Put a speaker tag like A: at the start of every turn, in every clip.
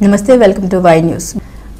A: నమస్తే, welcome to Y news.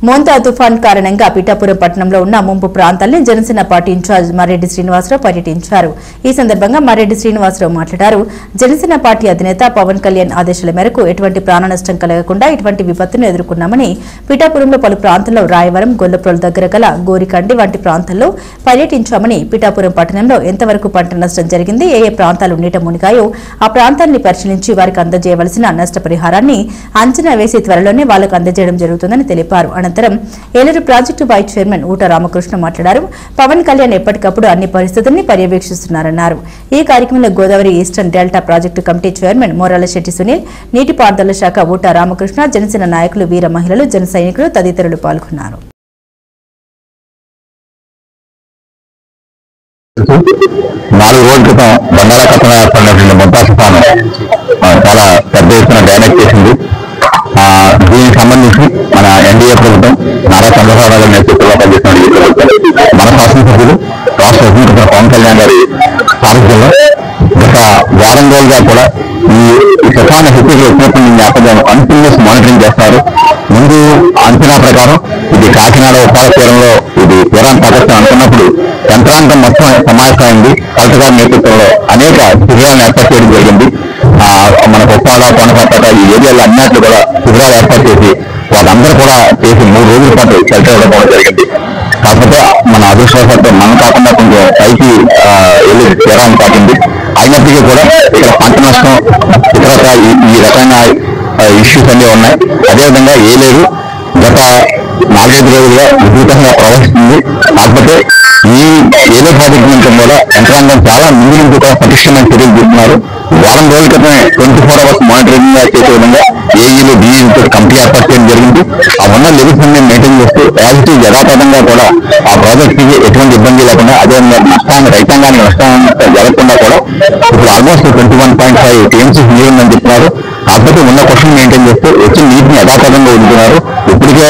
A: Montha తుఫాన్ కారణంగా పిఠాపురం పట్టణంలో ఉన్న ముంపు ప్రాంతాలను జనసేన పార్టీ ఇన్ఛార్జ్ మర్రెడ్డి శ్రీనివాసరావు పర్యటించారు. ఈ సందర్భంగా మర్రెడ్డి శ్రీనివాసరావు మాట్లాడారు. జనసేన పార్టీ అధినేత పవన్ కళ్యాణ్ ఆదేశాల మేరకు ఎటువంటి ప్రాణ నష్టం కలగకుండా ఇటువంటి విపత్తును ఎదుర్కొన్నామని, పిఠాపురంలో పలు ప్రాంతాల్లో రాయవరం, గొల్లప్రోలు దగ్గర గల గోరికండి వంటి ప్రాంతాల్లో పర్యటించామని, పిఠాపురం పట్టణంలో ఎంతవరకు పంట నష్టం జరిగింది, ఏ ప్రాంతాలు నీట మునిగాయో ఆ ప్రాంతాన్ని పరిశీలించి వారికి అందజేయవలసిన నష్టపరిహారాన్ని అంచనా వేసి త్వరలోనే వాళ్లకు అందజేయడం జరుగుతుందని తెలిపారు. అనంతరం ఏలూరు ప్రాజెక్టు వైస్ చైర్మన్ ఊట రామకృష్ణ మాట్లాడారు. పవన్ కళ్యాణ్ ఎప్పటికప్పుడు అన్ని పరిస్థితుల్ని పర్యవేక్షిస్తున్నారన్నారు. ఈ కార్యక్రమంలో Godavari eastern delta project committee chairman Morala Shetty Sunil, నీటిపారుదల శాఖ ఊట రామకృష్ణ, జనసేన నాయకులు, వీర మహిళలు, జన సైనికులు తదితరులు పాల్గొన్నారు.
B: 4 రోజుల క్రితం బంగాళాఖాతంలో ఏర్పడినటువంటి మోంతా తుఫాను చాలా పెద్ద ఎత్తున డ్యామేజ్ చేసింది. దీనికి సంబంధించి మన ఎన్డీఏ ప్రభుత్వం, నారా చంద్రబాబు నాయుడు నేతృత్వంలో పనిచేస్తున్న ఈ ప్రభుత్వం, మన శాసనసభ్యులు, రాష్ట్ర అధినేత పవన్ కళ్యాణ్ గారి సారథ్యంలో గత వారం రోజులుగా కూడా ఈ తుఫాను హెచ్చరికలు వచ్చినప్పుడు నేపథ్యంలో కంటిన్యూస్ మానిటరింగ్ చేస్తారు. ముందు అంచనా ప్రకారం ఇది కాకినాడ ఉపాధి తీరంలో ఇది తీరాన్ని తాకొస్తాం అనుకున్నప్పుడు యంత్రాంగం మొత్తం సమావేశమైంది. కలెక్టర్ గారి నేతృత్వంలో అనేక శిబిరాలను ఏర్పాటు చేయడం జరిగింది. మన ఉప్పాడ, కొనపట్ట ఈ ఏరియాలో అన్నింటిలో కూడా శిబిరాలు ఏర్పాటు చేసి వాళ్ళందరూ కూడా చేసి 3 రోజుల పాటు షెల్టర్ ఇవ్వడం జరిగింది. కాకపోతే మన అదృష్టవశాత్తు మనం కాకుండా కొంచెం పైకి వెళ్ళి తీరాన్ని తాకింది. అయినప్పటికీ కూడా ఇక్కడ పంట నష్టం, ఇతరత్ర ఈ రకమైన ఇష్యూస్ అన్నీ ఉన్నాయి. అదేవిధంగా ఏలేరు గత 4-5 రోజులుగా విస్తృతంగా ప్రవహిస్తుంది. కాకపోతే ఈ ఏలే ప్రాజెక్టు నుంచి కూడా యంత్రాంగం చాలా ముందు నుంచి కూడా పటిష్టమైన చర్యలు తీసుకున్నారు. వారం రోజుల క్రితమే 24 hours మానిటరింగ్ చేసే విధంగా ఏఈలు, డిఈలతో కమిటీ ఏర్పాటు చేయడం జరిగింది. ఆ ఉన్న లెవెల్స్ అన్ని మెయింటైన్ చేస్తూ యాజిటీ యథాతథంగా కూడా ఆ ప్రాజెక్ట్ కి ఎటువంటి ఇబ్బంది లేకుండా, అదేవిధంగా రైతాంగానికి నష్టం జరగకుండా కూడా ఇప్పుడు ఆల్మోస్ట్ 21.5 TMCs నీరు ఉందని చెప్తున్నారు. కాకపోతే ఉన్న క్వశ్చన్ మెయింటైన్ చేస్తూ వచ్చిన నీటిని యథాతథంగా వదులుతున్నారు. ఇప్పటికే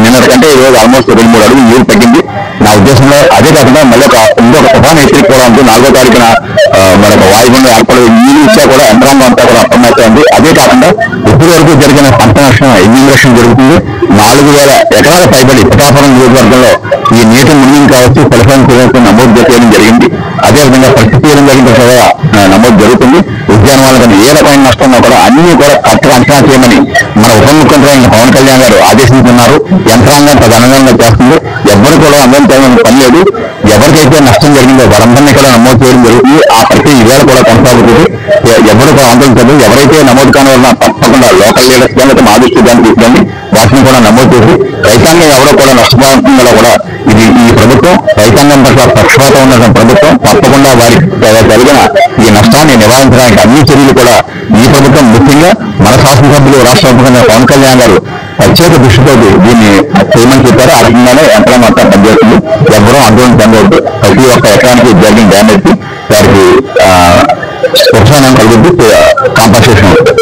B: నిన్నటి కంటే ఈ రోజు ఆల్మోస్ట్ 2-3 అడుగులు నీరు తగ్గింది. నా ఉద్దేశంలో అదే కాకుండా మళ్ళీ ఇంకొక తుఫాను హెచ్చరిక కూడా ఉంది. 4వ తారీఖున మనకు వాయుగుండం ఏర్పడే నీరు ఇచ్చా కూడా యంత్రాంగం అంతా కూడా అర్థమవుతుంది. అదే కాకుండా ఇప్పటి వరకు జరిగిన పంట నష్టం ఎన్యూమరేషన్ జరుగుతుంది. 4,000 ఎకరాల పైబడి పిఠాపురం నియోజకవర్గంలో ఈ నీటి మునిగింగ్ కావచ్చు, ఫలితాన్ని చేయడానికి నమోదు చేయడం జరిగింది. అదేవిధంగా పరిస్థితి జరిగిన కూడా నమోదు జరుగుతుంది. ఉద్యానవనాలకు ఏ రకమైన నష్టం కూడా అన్ని కూడా కరెక్ట్గా అంచనా చేయమని మన ఉప ముఖ్యమంత్రి పవన్ కళ్యాణ్ గారు ఆదేశించున్నారు. యంత్రాంగం తదనుగుణంగా చేస్తుంది. ఎవరు కూడా అందరం చేయడం పని లేదు. ఎవరికైతే నష్టం జరిగిందో వారందరినీ కూడా నమోదు చేయడం జరుగుతుంది. ఆ ప్రక్రియ ఇవాళ కూడా కొనసాగుతుంది. ఎవరు కూడా ఆందోళించదు. ఎవరైతే నమోదు కాని వల్ల తప్పకుండా లోకల్ లీడర్స్ కానీ మా దృష్టి దాన్ని తీసుకొని వాటిని కూడా నమోదు చేసి రైతాంగం ఎవరో కూడా నష్టపోకుండా కూడా ఈ ప్రభుత్వం రైతాంగం పట్ల పక్షపాతం ఉన్న ప్రభుత్వం తప్పకుండా వారికి జరిగిన ఈ నష్టాన్ని నివారించడానికి అన్ని చర్యలు కూడా ఈ ప్రభుత్వం, ముఖ్యంగా మన శాసనసభ్యులు, రాష్ట్ర ముఖ్యమంత్రి పవన్ కళ్యాణ్ గారు ప్రత్యేక దృష్టితో దీన్ని చేయమని చెప్పారు. ఆ రకంగానే యంత్రాంగం అంతా పనిచేస్తుంది. ఎవరూ ఆందోళన చెందవద్దు. ప్రతి ఒక్క ఎకరానికి జరిగిన డ్యామేజ్ వారికి ఉపశమనం కలుగుతూ కాంపన్సేషన్ అవుతుంది.